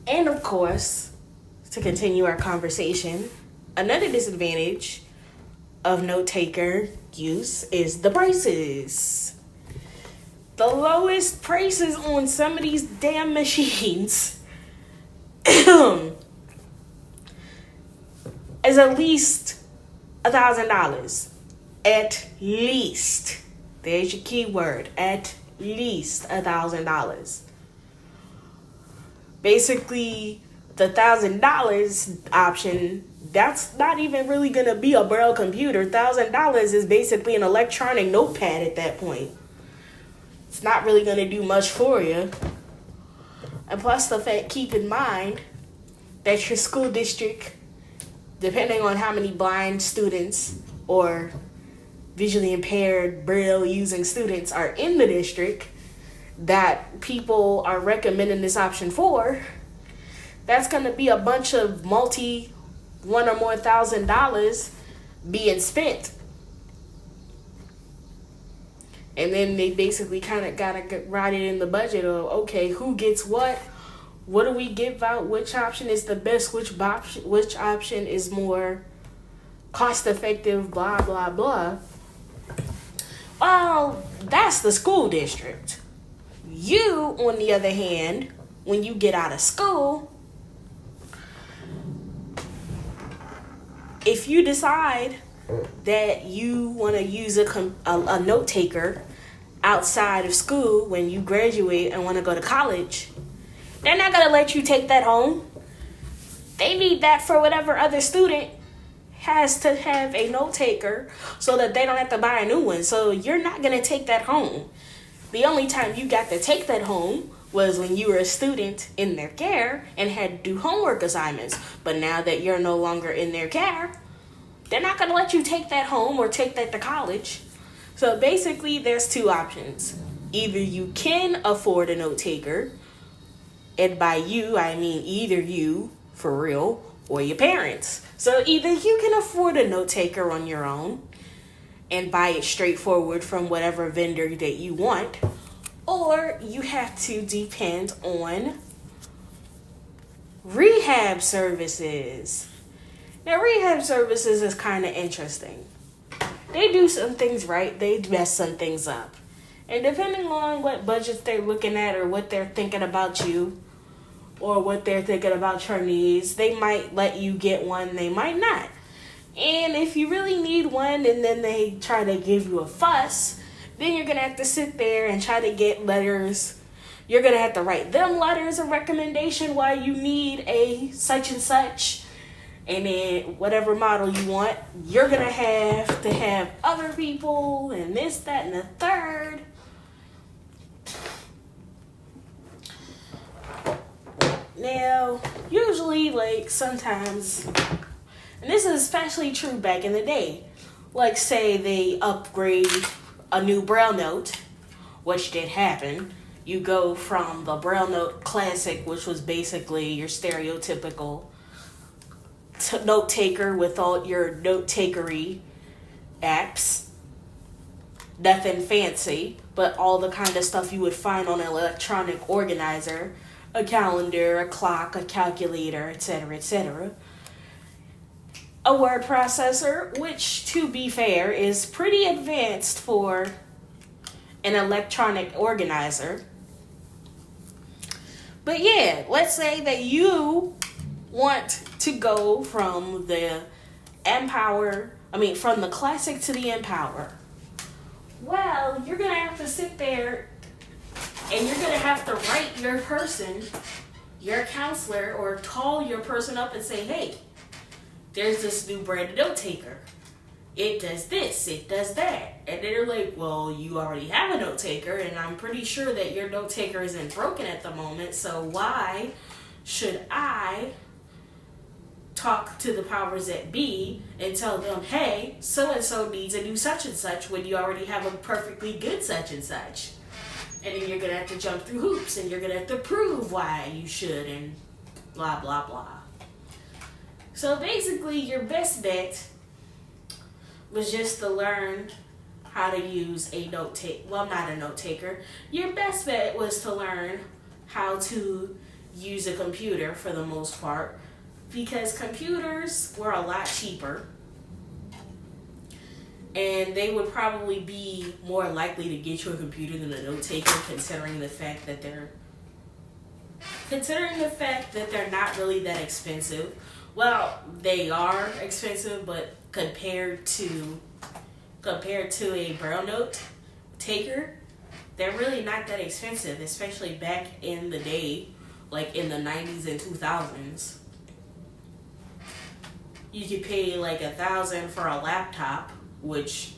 And of course, to continue our conversation, another disadvantage of note taker use is the prices. The lowest prices on some of these damn machines is at least $1,000. At least. There's your key word. At least $1,000. Basically, the $1,000 option, that's not even really gonna be a Braille computer. $1,000 is basically an electronic notepad at that point. It's not really gonna do much for you. And plus the fact, keep in mind that your school district, depending on how many blind students or visually impaired Braille using students are in the district that people are recommending this option for, that's going to be a bunch of $1 or more $1,000 being spent. And then they basically kind of got to write it in the budget of, okay, who gets what do we give out, which option is the best, which option is more cost effective, blah, blah, blah. Well, that's the school district. You, on the other hand, when you get out of school, if you decide that you want to use a note taker outside of school when you graduate and want to go to college, they're not going to let you take that home. They need that for whatever other student has to have a note taker so that they don't have to buy a new one. So you're not going to take that home. The only time you got to take that home was when you were a student in their care and had to do homework assignments. But now that you're no longer in their care, they're not going to let you take that home or take that to college. So basically, there's two options. Either you can afford a note taker, and by you, I mean either you, for real, or your parents. So either you can afford a note taker on your own and buy it straightforward from whatever vendor that you want, or you have to depend on rehab services. Now, rehab services is kind of interesting. They do some things right, they mess some things up. And depending on what budgets they're looking at or what they're thinking about you or what they're thinking about your needs, they might let you get one, they might not. And if you really need one and then they try to give you a fuss, then you're going to have to sit there and try to get letters. You're going to have to write them letters of recommendation why you need a such and such. And then whatever model you want, you're going to have other people and this, that, and the third. Now, usually, like, sometimes, and this is especially true back in the day, like, say they upgrade a new Braille note, which did happen. You go from the Braille Note Classic, which was basically your stereotypical note taker with all your note takery apps. Nothing fancy, but all the kind of stuff you would find on an electronic organizer, a calendar, a clock, a calculator, etc., etc. A word processor, which, to be fair, is pretty advanced for an electronic organizer. But yeah, let's say that you want to go from the from the Classic to the Empower. Well, you're going to have to sit there and you're going to have to write your person, your counselor, or call your person up and say, hey, there's this new brand note taker. It does this, it does that. And they're like, well, you already have a note taker, and I'm pretty sure that your note taker isn't broken at the moment, so why should I talk to the powers that be and tell them, hey, so-and-so needs a new such and such when you already have a perfectly good such and such. And then you're going to have to jump through hoops, and you're going to have to prove why you should, and blah, blah, blah. So basically, your best bet was just to learn how to use a note taker. Well, not a note taker. Your best bet was to learn how to use a computer for the most part, because computers were a lot cheaper and they would probably be more likely to get you a computer than a note taker, considering the fact that they're not really that expensive. Well, they are expensive, but compared to a Braille note taker, they're really not that expensive, especially back in the day, like in the 90s and 2000s. You could pay like $1,000 for a laptop, which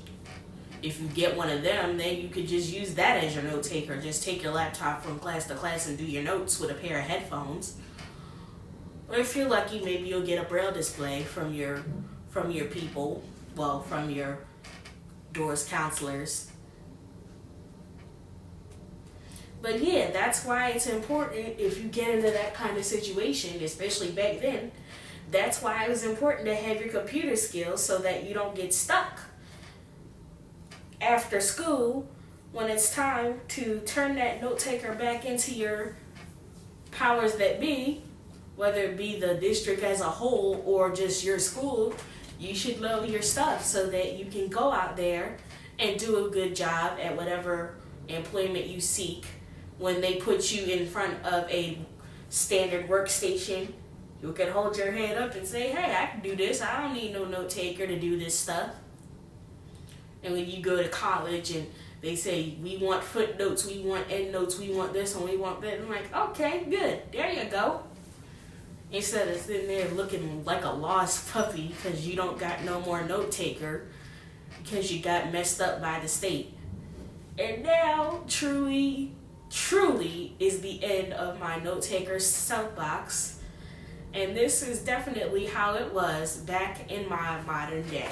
if you get one of them, then you could just use that as your note taker. Just take your laptop from class to class and do your notes with a pair of headphones. Or if you're lucky, maybe you'll get a Braille display from your people, well, from your doors counselors. But yeah, that's why it's important if you get into that kind of situation, especially back then. That's why it was important to have your computer skills so that you don't get stuck after school when it's time to turn that note taker back into your powers that be, whether it be the district as a whole or just your school. You should know your stuff so that you can go out there and do a good job at whatever employment you seek. When they put you in front of a standard workstation, you can hold your head up and say, hey, I can do this. I don't need no note taker to do this stuff. And when you go to college and they say, we want footnotes, we want endnotes, we want this and we want that, I'm like, okay, good. There you go. Instead of sitting there looking like a lost puppy because you don't got no more note taker because you got messed up by the state. And now, truly is the end of my note taker soapbox. And this is definitely how it was back in my modern day.